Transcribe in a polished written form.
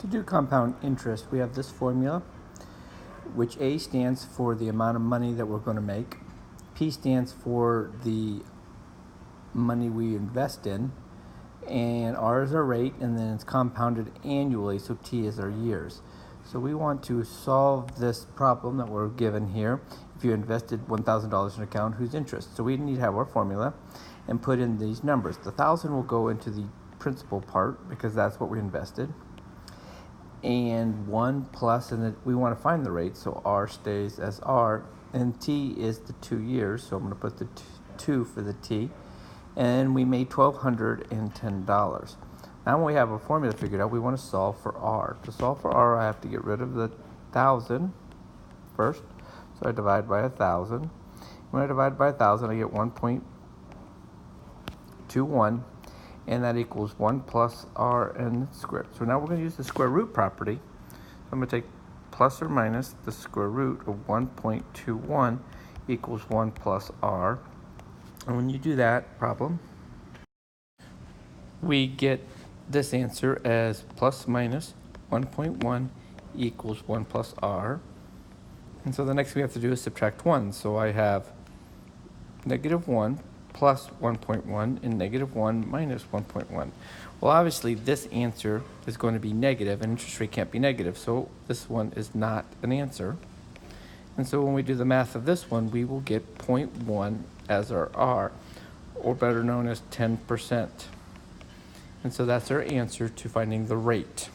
To do compound interest, we have this formula, which A stands for the amount of money that we're going to make, P stands for the money we invest in, and R is our rate, and then it's compounded annually, so T is our years. So we want to solve this problem that we're given here. If you invested $1,000 in an account, whose interest? So we need to have our formula and put in these numbers. The 1,000 will go into the principal part because that's what we invested. And 1 plus, and then we want to find the rate, so R stays as R, and T is the 2 years, so I'm going to put the 2 for the T, and we made $1,210. Now when we have a formula figured out, we want to solve for R. To solve for R, I have to get rid of the 1,000 first, so I divide by 1,000. When I divide by 1,000, I get 1.21, and that equals 1 plus R n squared. So now we're going to use the square root property. So I'm going to take plus or minus the square root of 1.21 equals 1 plus R. And when you do that problem, we get this answer as plus minus 1.1 equals 1 plus R. And so the next thing we have to do is subtract 1. So I have negative 1 plus 1.1 and negative 1 minus 1.1. Well, obviously this answer is going to be negative, and interest rate can't be negative, so this one is not an answer. And so when we do the math of this one, we will get 0.1 as our R, or better known as 10%. And so that's our answer to finding the rate.